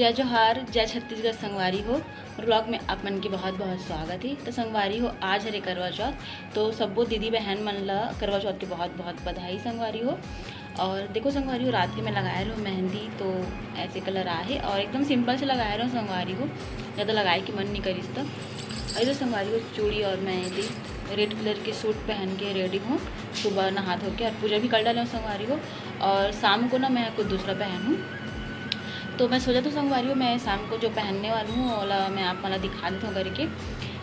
जय जोहार, जय छत्तीसगढ़ संगवारी हो। ब्लॉग में आप मन के बहुत बहुत स्वागत है। तो संगवारी हो, आज हरे करवा चौथ, तो सबो दीदी बहन मन ला करवा चौथ के बहुत बहुत बधाई संगवारी हो। और देखो संगवारी हो, रात के मैं लगाए रहो मेहंदी, तो ऐसे कलर आहे और एकदम सिंपल से लगाए रहो संगवारी हो, ज़्यादा लगाए कि मन नहीं करीस तब। ऐसे संगवारी हो चूड़ी और मेहंदी रेड कलर के सूट पहन के रेडी हूँ। सुबह नहा धो के और पूजा भी कर डाले हूँ संगवारी हो, और शाम को ना मैं कुछ दूसरा पहनूँ। तो मैं सोचा तो संगवारी हो मैं शाम को जो पहनने वाली हूँ ओला मैं आप मला दिखा देता हूँ करके।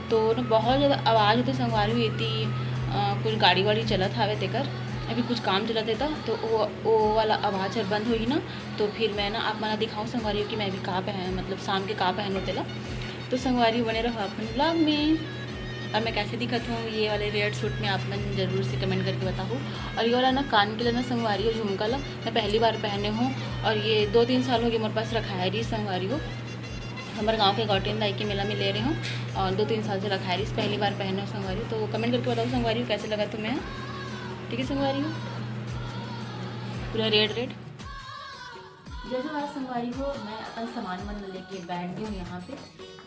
तो ना बहुत ज़्यादा आवाज़ होती संगवारी हो, इतनी कुछ गाड़ी वाड़ी चलत हावे तेकर अभी कुछ काम चलत था, तो वो वाला आवाज़ बंद होगी ना, तो फिर मैं ना आप मला दिखाऊँ संगवारी हो कि मैं भी कहाँ पहन मतलब शाम के कहाँ पहनूँ तेला। तो संगवारी बने रहो अपन ब्लॉग में। और मैं कैसे दिखत हूँ ये वाले रेड सूट में आप मन ज़रूर से कमेंट करके बताओ। और ये वाला ना कान के लिए ना संगवारी हो झुमका ला मैं पहली बार पहने हूँ, और ये 2-3 साल हो गए मेरे पास रखा है रही संगवारी हो। हमारे गांव के गौटीन दाई के मेला में ले रही हूँ और 2-3 साल से रखा है रही, पहली बार पहने हो संगवारी हो। तो कमेंट करके बताओ संगवारी हो कैसे लगा तुम्हें। ठीक है संगवारी हो, पूरा रेड रेड। जैसे आज संगवारी हो मैं अपन सामान मन लेके बैठ गई हूँ यहाँ पे।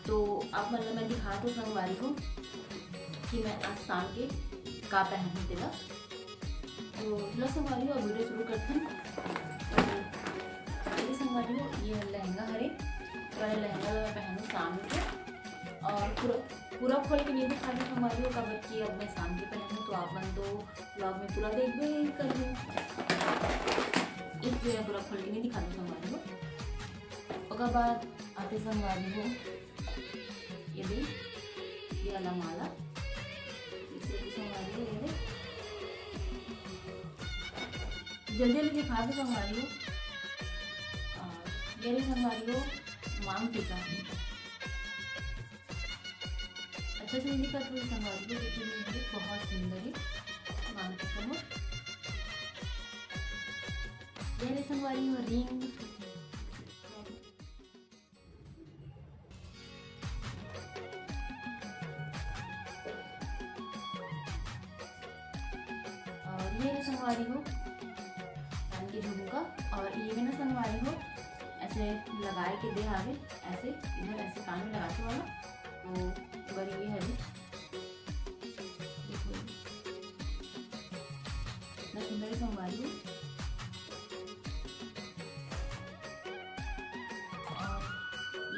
तो आप मतलब मैं दिखा दूँ संगवारी को कि मैं आज शाम के का पहनूँ तेरा। तो चलो संगवारी हो वीडियो शुरू करते हैं। तो संगवारी हो ये लहंगा हरे तो लहंगा मैं पहनूँ शाम के, और पूरा खोल के नहीं दिखा दी संगवारी हो कबर की अब मैं शाम के पहनूँ। तो आप मन तो ब्लॉग में पूरा देखबे कर लूँ, इसलिए पूरा खोल के नहीं दिखा दूँ संगवारी हो। उसके बाद आते संगवारी हो ये वाला माला संगवारी हो जल्दी जल्दी दिखा दो संगवारी हो। ये संगवारी हो मांग टीका अच्छा से नहीं दिखा थोड़ी संगवारी हो, लेकिन बहुत सुंदर है मांग टीका हो। ये संगवारी हो रिंग ये संगवारी हो कान के झुमका, और ये भी ना संगवारी हो ऐसे लगाए के दे आगे ऐसे इधर ऐसे कान में लगाते वाला। तो बड़ी ये है इतना सुंदर संगवारी हो। और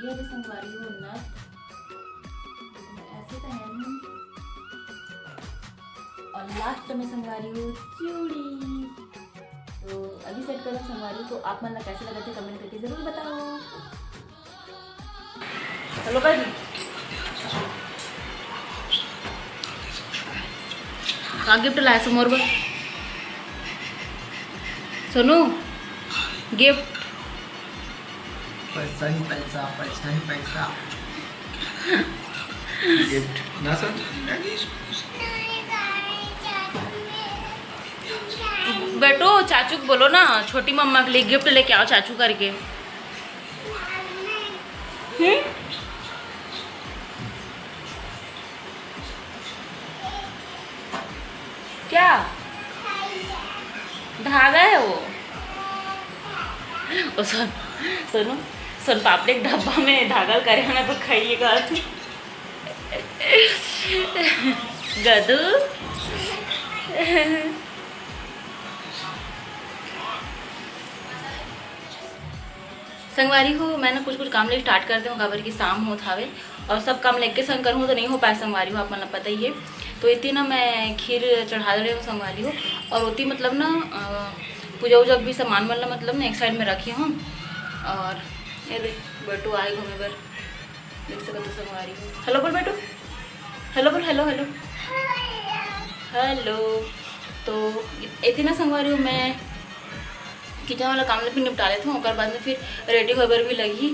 ये भी संगवारी हो नथ ऐसे पहन, और लास्ट में संगवारी हो चूड़ी। तो अभी सेट करो संगवारी को, आप मन कैसे लगा थे कमेंट करके जरूर बताओ। हेलो भाई, का गिफ्ट लाया समोर बा सोनू गिफ्ट पैसा ही पैसा गिफ्ट ना सर। बेटो चाचू को बोलो ना छोटी मम्मा के लिए गिफ्ट लेके आओ चाचू करके। क्या धागा है वो सुनो सुन पापड़े के डब्बा में धागा करे ना तो खाइएगा गदू। संगवारी हो मैं ना कुछ काम ले स्टार्ट करते हूँ खबर की शाम हो थावे, और सब काम लेके संग करूँ तो नहीं हो पाए संगवारी हो, आप मतलब पता ही है। तो इतनी ना मैं खीर चढ़ा रही हूँ संगवारी हो, और उतनी मतलब ना पूजा वूजा भी सामान वाला मतलब ना एक साइड में रखी हूँ। और ये देख बेटू आए घूमे बर देख सकते तो संगवारी हो। हेलो बोल बेटू, हेलो बोल, हेलो हेलो हेलो। तो इतनी ना संगवारी हो मैं किचन वाला काम भी निपटा लेती हूँ, और बाद में फिर रेडी होकर भी लगी,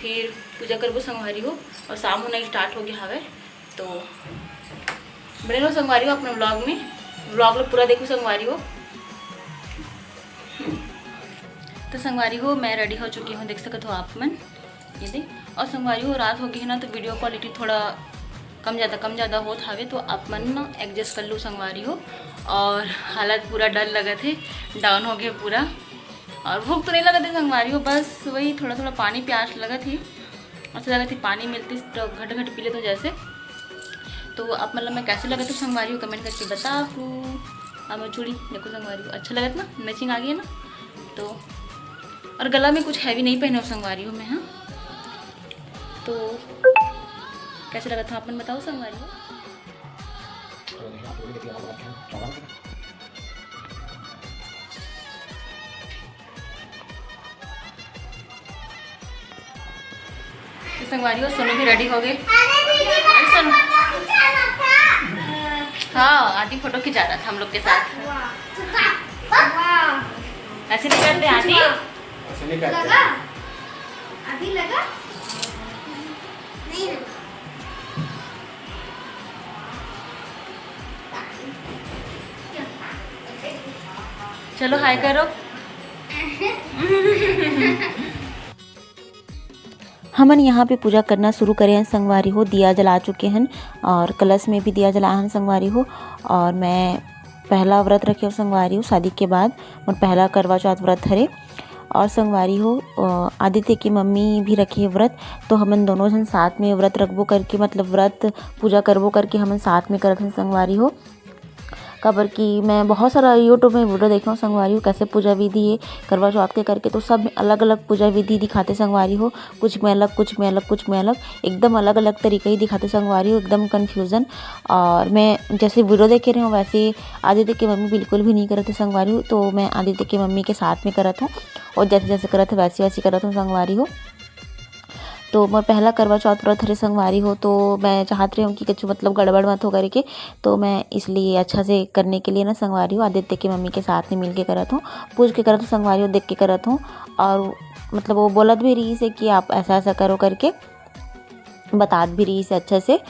फिर पूजा करबो संगवारी हो, और शाम होना स्टार्ट हो गया हवे। तो बने रहो संगवारी हो अपने ब्लॉग में, ब्लॉग में पूरा देखो संगवारी हो। तो संगवारी हो मैं रेडी हो चुकी हूँ, देख सकते हो आप मन ये देख। और संगवारी हो रात हो गई है ना, तो वीडियो क्वालिटी थोड़ा कम ज़्यादा होत हावे, तो आप मन ना एडजस्ट कर लो संगवारी हो। और हालत पूरा डर लगा थे, डाउन हो गया पूरा। और भूख तो नहीं लगा थी संगवारी हो, बस वही थोड़ा थोड़ा पानी प्यास लगा थी, अच्छा लगा थी पानी मिलती तो घट घट पी ले तो जैसे। तो अब मतलब मैं कैसे लगा तो संगवारी हो कमेंट करके बताओ। अब मैं चूड़ी देखो संगवारी हो अच्छा लगा था ना, मैचिंग आ गई है ना। तो और गला में कुछ हैवी नहीं पहने हो संगवारी हो मैं। हाँ तो कैसे लगा था आपने बताओ संगवारी हो। तो संगवारी हो सोनू भी रेडी हो गए। सोनू हाँ आदि फोटो खिंचा रहा था हम लोग के साथ। ऐसे नहीं करते आदि, ऐसे नहीं करते। लगा अभी लगा नहीं लगा। चलो हाय करो। हमन यहाँ पे पूजा करना शुरू करे हैं संगवारी हो, दिया जला चुके हैं और कलश में भी दिया जलाए हैं संगवारी हो। और मैं पहला व्रत रखे हो संगवारी हो शादी के बाद, और पहला करवा चौथ व्रत हरे। और संगवारी हो आदित्य की मम्मी भी रखी है व्रत, तो हमन दोनों जन साथ में व्रत रखबो करके, मतलब व्रत पूजा करबो करके हमन साथ में करत हैं संगवारी हो। कबर की मैं बहुत सारा यूट्यूब में वीडियो देखा हूँ संगवारी हो कैसे पूजा विधि है करवा चौथ के करके, तो सब में अलग अलग पूजा विधि दिखाते संगवारी हो, कुछ में अलग कुछ में अलग कुछ में अलग, एकदम अलग अलग तरीके ही दिखाते संगवारी हो, एकदम कन्फ्यूज़न। और मैं जैसे वीडियो देखे रहे हूँ वैसे आदित्य की मम्मी बिल्कुल भी नहीं करते संगवारी हो, तो मैं आदित्य की मम्मी के साथ में करत हूँ और जैसे जैसे करत है वैसे वैसे करत हूँ संगवारी हो। तो मैं पहला करवा चौथ व्रत हरे संगवारी हो, तो मैं चाहती हूँ कि कुछ मतलब गड़बड़ मत हो करके, तो मैं इसलिए अच्छा से करने के लिए ना संगवारी हो आदित्य की मम्मी के साथ में मिल के करत हूँ, पूछ के करत हूँ संगवारी हो, देख के करत हूँ। और मतलब वो बोलत भी रही से कि आप ऐसा ऐसा करो करके, बतात भी रही से अच्छे से।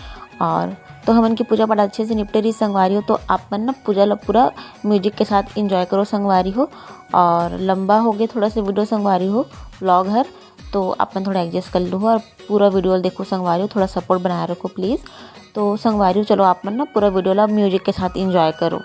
और तो हमन की पूजा पाठ अच्छे से निपटे रही संगवारी हो, तो आप मन ना पूजा ला पूरा म्यूजिक के साथ इंजॉय करो संगवारी हो। और लंबा हो गया थोड़ा सा वीडियो संगवारी हो व्लॉग हर, तो अपन थोड़ा एडजस्ट कर लो और पूरा वीडियो देखो संगवारी हो, थोड़ा सपोर्ट बनाए रखो प्लीज़। तो संगवारी हो चलो आप मन ना पूरा वीडियो ला म्यूजिक के साथ इंजॉय करो।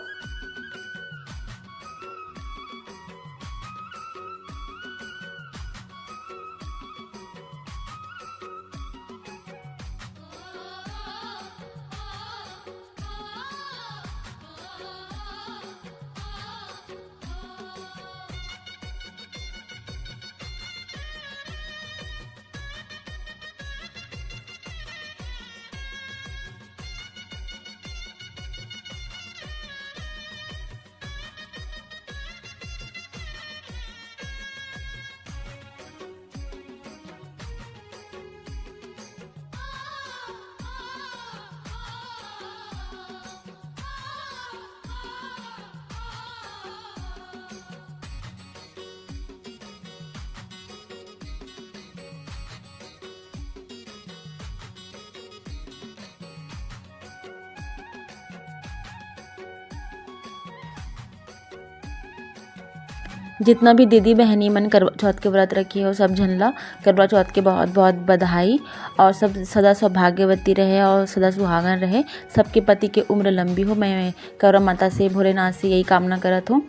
जितना भी दीदी बहनी मन करवा चौथ के व्रत रखी हो सब झनला करवा चौथ के बहुत बहुत बधाई, और सब सदा सौभाग्यवती रहे और सदा सुहागन रहे, सबके पति के उम्र लंबी हो। मैं करवा माता से भोलेनाथ से यही कामना करत हूँ।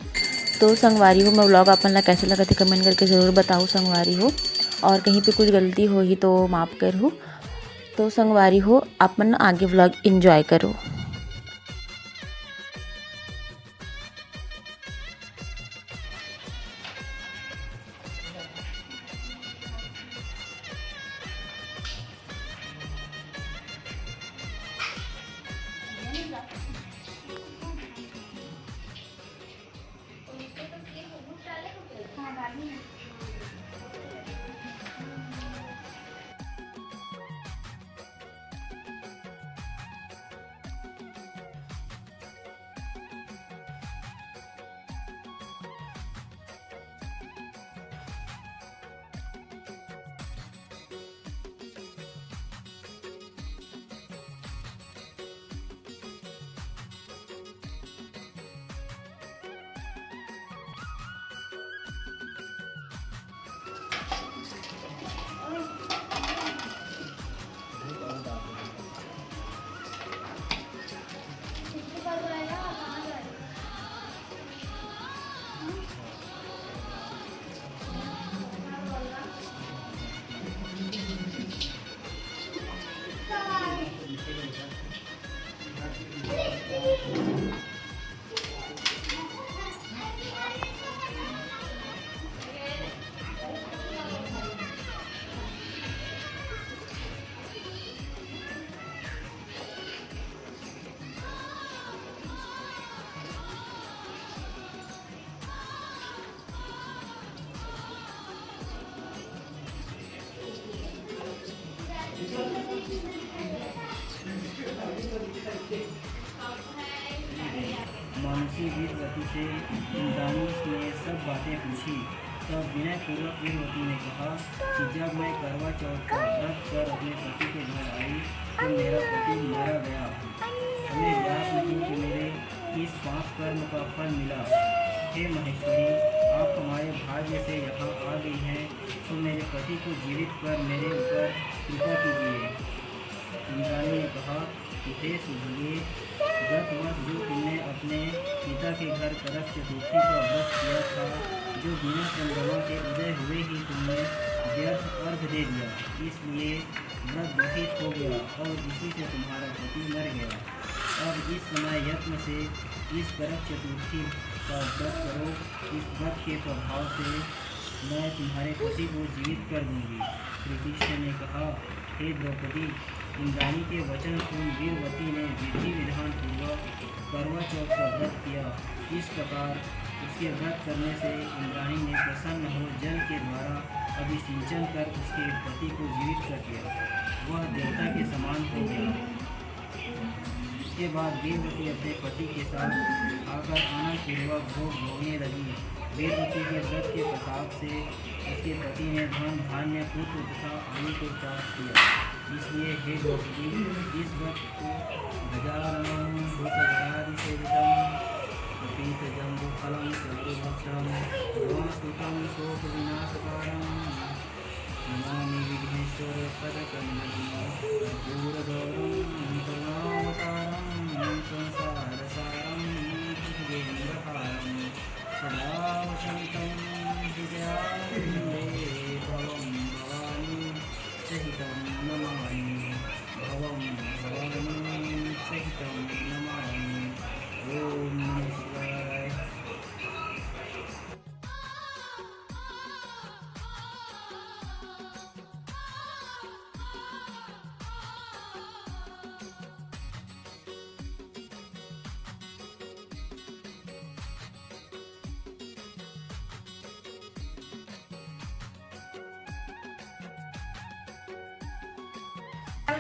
तो संगवारी हो मैं व्लॉग अपन ला कैसे लगा थे कमेंट करके ज़रूर बताओ संगवारी हो, और कहीं पे कुछ गलती हो ही तो माफ़ करो। तो संगवारी हो अपन आगे व्लॉग इंजॉय करो। ऋषि वीरवती से इंद्राणी ने सब बातें पूछी। तब विनयपूर्वक वीरवती ने कहा कि जब मैं करवा चौथ का व्रत कर अपने पति के घर आई तो मेरा पति मारा गया। हमें ज्ञात नहीं कि मेरे इस पाप कर्म का फल मिला। हे महेश्वरी, आप हमारे भाग्य से यहाँ आ गई हैं, तो मेरे पति को जीवित कर मेरे ऊपर कृपा कीजिए। इंद्राणी ने कहा कि हे सुभगे, गत वर्ष जो तुमने अपने पिता के घर करक चतुर्थी का व्रत किया था, जो बिना चंद्रमा के उदय हुए ही तुमने व्यर्थ अर्घ दे दिया, इसलिए व्रत दूषित हो गया और इसी से तुम्हारा पति मर गया। अब इस समय यत्न से इस करक चतुर्थी का व्रत करो। इस व्रत के प्रभाव से मैं तुम्हारे पति को जीवित कर दूंगी। श्री कृष्ण ने कहा, हे द्रौपदी, इंद्राणी के वचन सुन वीरवती ने विधि विधान पूर्वक करवा चौथ का व्रत किया। इस प्रकार उसके व्रत करने से इंद्राणी ने प्रसन्न हो जल के द्वारा अभिसिंचन कर उसके पति को जीवित कर दिया। वह देवता के समान हो गया। इसके बाद वीरवती अपने पति के साथ आकर आनंदपूर्वक भोग भोगने लगी। वीरवती के व्रत के प्रताप से उसके पति ने धन धान्य पुत्र तथा आयु को प्राप्त किया। इसलिए हे द्रौपदी, इस व्रत को गजाननं भूतगणाधिसेवितं पीतजम्बुफलं चतुर्भुजं भुवनस्तुतं शोकविनाशकारं नमामि विघ्नेश्वरपदकमलं कर्पूरगौरं करुणावतारं संसारसारं भुजगेन्द्रहारं सदा वसन्तं हृदयारविन्दे भवं भवानी सहितं नमामि। भवं भवानी सहितं नमामि। ओम नमः शिवाय।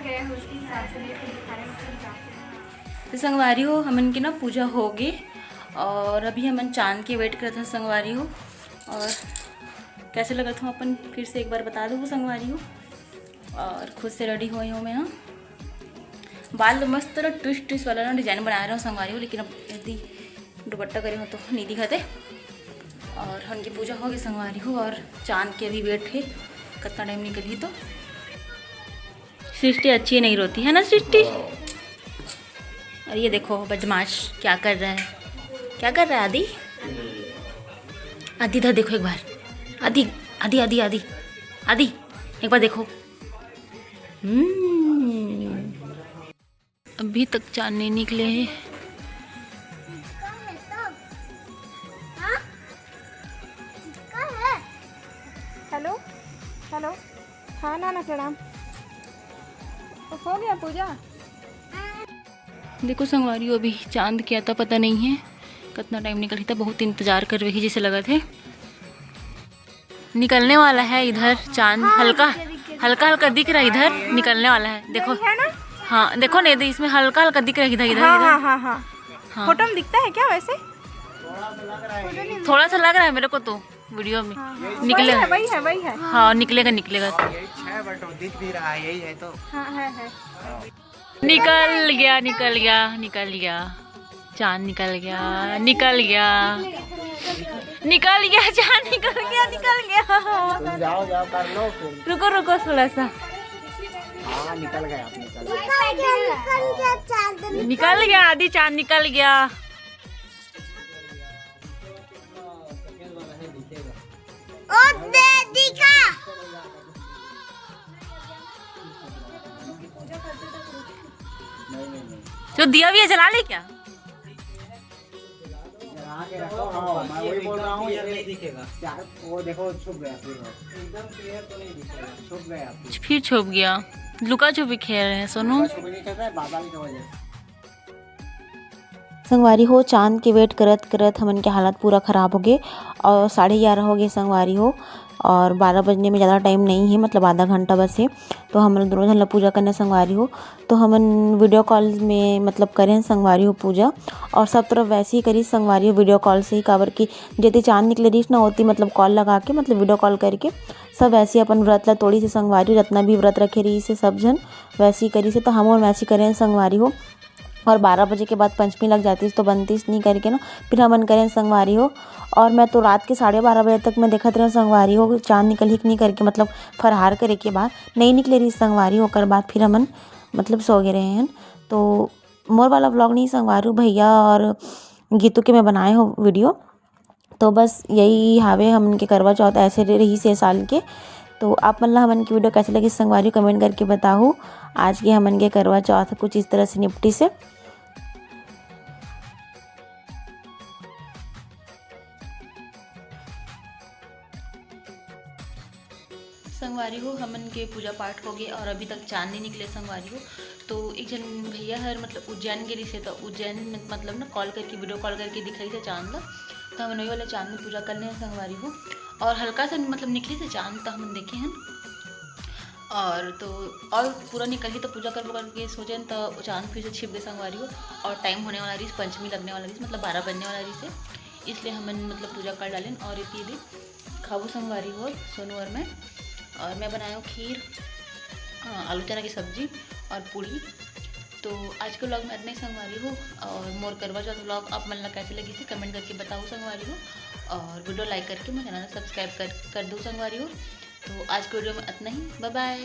गए हो उसके हिसाब से लेके दिखाने के हिसाब से। तो संगवारी हो, हमन की ना पूजा होगी और अभी हमन चांद के वेट करते हैं संगवारी हो। और कैसे लगा था अपन फिर से एक बार बता दूँ संगवारी हो। और खुद से रेडी हुई हूँ मैं। हाँ, बाल तो मस्त तरह ट्विस्ट ट्विस्ट वाला ना डिजाइन बना रहा हूँ संगवारी हो, लेकिन अब यदि दुपट्टा करे हो तो नहीं दिखाते। और उनकी पूजा होगी संगवारी हो और चांद के अभी वेट है, कितना टाइम निकली। तो सृष्टि अच्छी नहीं रोती है ना सृष्टि। और ये देखो बदमाश क्या कर रहा है, क्या कर रहा है आदि। आदि इधर देखो एक बार। आदि आदि आदि आदि आदि एक बार देखो। अभी तक चांद नहीं निकले हैं। हेलो हेलो, हाँ नाना प्रणाम। तो हो गया पूजा? देखो संगवारी हो, अभी चांद क्या था पता नहीं है, कितना टाइम निकल था। बहुत इंतजार कर रही जैसे लगा थे। निकलने वाला है इधर चांद। हल्का हल्का हल्का दिख रहा है इधर, निकलने वाला है। देखो है ना? हाँ देखो नहीं, इसमें हल्का हल्का दिख रहा है इधर इधर। हाँ इधर। हाँ हाँ हाँ, हाँ। फोटो में दिखता है क्या वैसे? थोड़ा सा लग रहा है मेरे को तो वीडियो में। निकलेगा वही है वही है। हाँ, निकलेगा निकलेगा। यही 6 बटन दिख भी रहा है, यही है तो। हाँ है। निकल गया निकल गया निकल गया चांद, निकल गया निकल गया निकल गया चांद, निकल गया निकल गया। तुम जाओ जाओ कर लो फिर। रुको रुको थोड़ा सा। हाँ निकल गया, आप निकल गया। निकल गया आदि, चांद निकल गया। जो दिया भी है जला ले क्या? आगे रखो। हाँ मैं वही बोल रहा हूँ, ये नहीं दिखेगा। वो देखो छुप गया, फिर एकदम क्लियर तो नहीं दिखेगा, छुप गया। फिर छुप गया। लुका छुपी खेल रहे हैं सोनू। छुप नहीं करता है, बादल की वजह से। संगवारी हो, चांद के वेट करत करत हमन के हालत पूरा ख़राब हो गए और 11:30 हो गए संगवारी हो। और 12 बजने में ज़्यादा टाइम नहीं है, मतलब आधा घंटा बस है। तो हम दोनों जन पूजा करने संगवारी हो, तो हम वीडियो कॉल में मतलब करें संगवारी हो पूजा, और सब तरफ वैसे ही करी संगवारी हो वीडियो कॉल से ही, काबर की जैसे चाँद निकले रही ना होती, मतलब कॉल लगा के मतलब वीडियो कॉल करके सब वैसे ही अपन व्रत ला तोड़ी से संगवारी हो, जितना भी व्रत रखे रही से सब जन वैसे ही करी से। तो हम और वैसे ही करें संगवारी हो, और 12 बजे के बाद पंचमी लग जाती है, तो बनती नहीं करके ना फिर हमन करें संगवारी हो। और मैं तो रात के 12:30 बजे तक मैं देखत रहे संगवारी हो, चाँद निकल ही नहीं करके, मतलब फरहार करे के बाद नहीं निकले रही संगवारी होकर बाद फिर हमन मतलब सो गए रहे हैं। तो मोर वाला व्लॉग नहीं संगवारी हो भैया और गीतू के मैं बनाए हो वीडियो। तो बस यही हावे हमन के करवा चौथ ऐसे रही से साल के। तो आप मतलब हमन की वीडियो कैसे लगी संगवारी कमेंट करके बताओ। आज के हमन के करवा चौथ कुछ इस तरह से निपटी से। संगवारी हो हमन के पूजा पाठ हो गए और अभी तक चाँद नहीं निकले संगवारी हो। तो एक जन भैया हर मतलब उज्जैन गिरी से, तो उज्जैन में मतलब ना कॉल करके वीडियो कॉल करके दिखाई थे चाँद ला। तो हम वही वाला चाँद में पूजा कर ले संगवारी हो, और हल्का सा मतलब निकली थे चाँद, तो हम देखे हैं। और तो और पूरा निकल ही तो पूजा करके सोचे तो चाँद फिर से छिप गए संगवारी हो, और टाइम होने वाला रही, पंचमी लगने वाला रही, मतलब 12 बजने वाला रही से, इसलिए हमन मतलब पूजा कर डालें। और इतनी भी खाबू संगवारी हो सोनू और मैं बनाया हूँ खीर, आलू चना की सब्जी और पूड़ी। तो आज के व्लॉग में इतना ही संगवारी हो, और मोर करवा चौथ व्लॉग आप मन कैसे लगी थी कमेंट करके बताओ संगवारी हो, और वीडियो लाइक करके मेरे चैनल सब्सक्राइब कर दो संगवारी हो। तो आज के वीडियो में इतना ही, बाय बाय।